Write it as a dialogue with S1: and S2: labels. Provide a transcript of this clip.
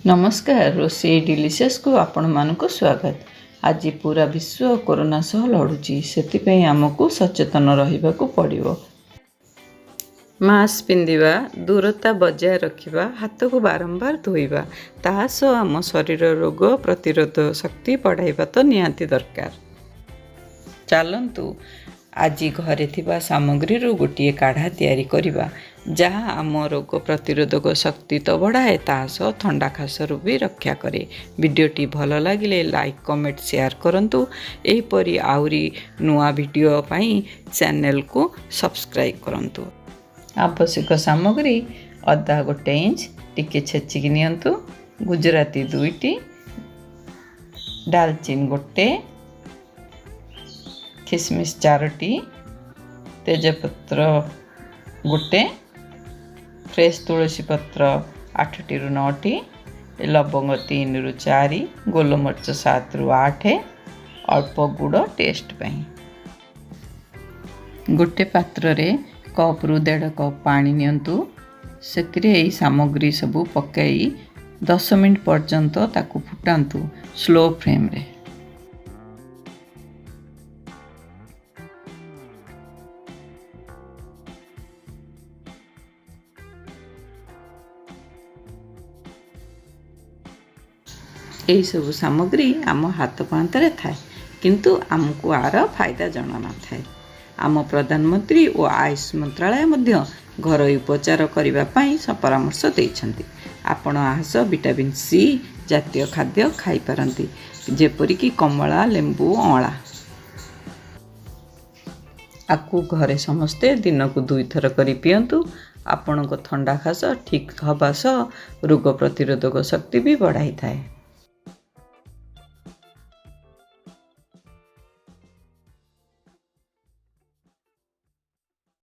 S1: नमस्कार रोषेई डिलिशियस को आपण मानक स्वागत। आज पूरा विश्व कोरोना सह लड़ुची से आमको सचेतन रहा पड़ो। मास्क पिंधिबा, दूरता बजाय रखिबा, हाथ को बारंबार धोइबा, ताहा सह आम शरीर रोग प्रतिरोध शक्ति बढ़ाइबा तो निहांती दरकार। चलंतु आज घरे थिबा सामग्री रू गोटे काढ़ा तैयारी करिबा जहाँ आम रोग प्रतिरोधक शक्ति तो बढ़ाए ताहा सह ठंडा खासरू भी रक्षा करे। वीडियोटी भल लगिले लाइक कमेंट शेयर करंतु। एहीपरि आउरी नुआ वीडियो पाई चैनल को सब्सक्राइब करंतु। आवश्यक सामग्री अदा 1 इंच टिके छेचिकी नियंतु, गुजराती 2टी, दालचीनी 1, किशमिश 4टी, तेजपत्र 1, फ्रेश तुलसी पत्र 8 ରୁ 9टी, लवंग 3 ରୁ 4, गोलमरिच 7 ରୁ 8, अल्प गुड़ टेस्ट पाई। गोटे पात्र रे कप रु 1.5 कप पानी नियंतु, सेतिरे एई सामग्री सबू पकाई 10 मिनट पर्यंत ताकू फुटांतु स्लो फ्लेम रे। यही सब सामग्री आम हाथ पांतरे थाए किंतु आमको आर फायदा जना न थाए। आम प्रधानमंत्री और आयुष मंत्रालय मध्य घरोई उपचार करने परामर्श देइछन्ति। आपण आहस विटामिन सी जातीय खाद्य खाई पारंती जेपरिक कमला, लेंबू, अँला। आपको घरे समस्ते दिन को 2 थर करी पियंतु। आपण को ठंडा खास ठीक हवा सह रोग प्रतिरोधक शक्ति भी बढ़ाई थाए।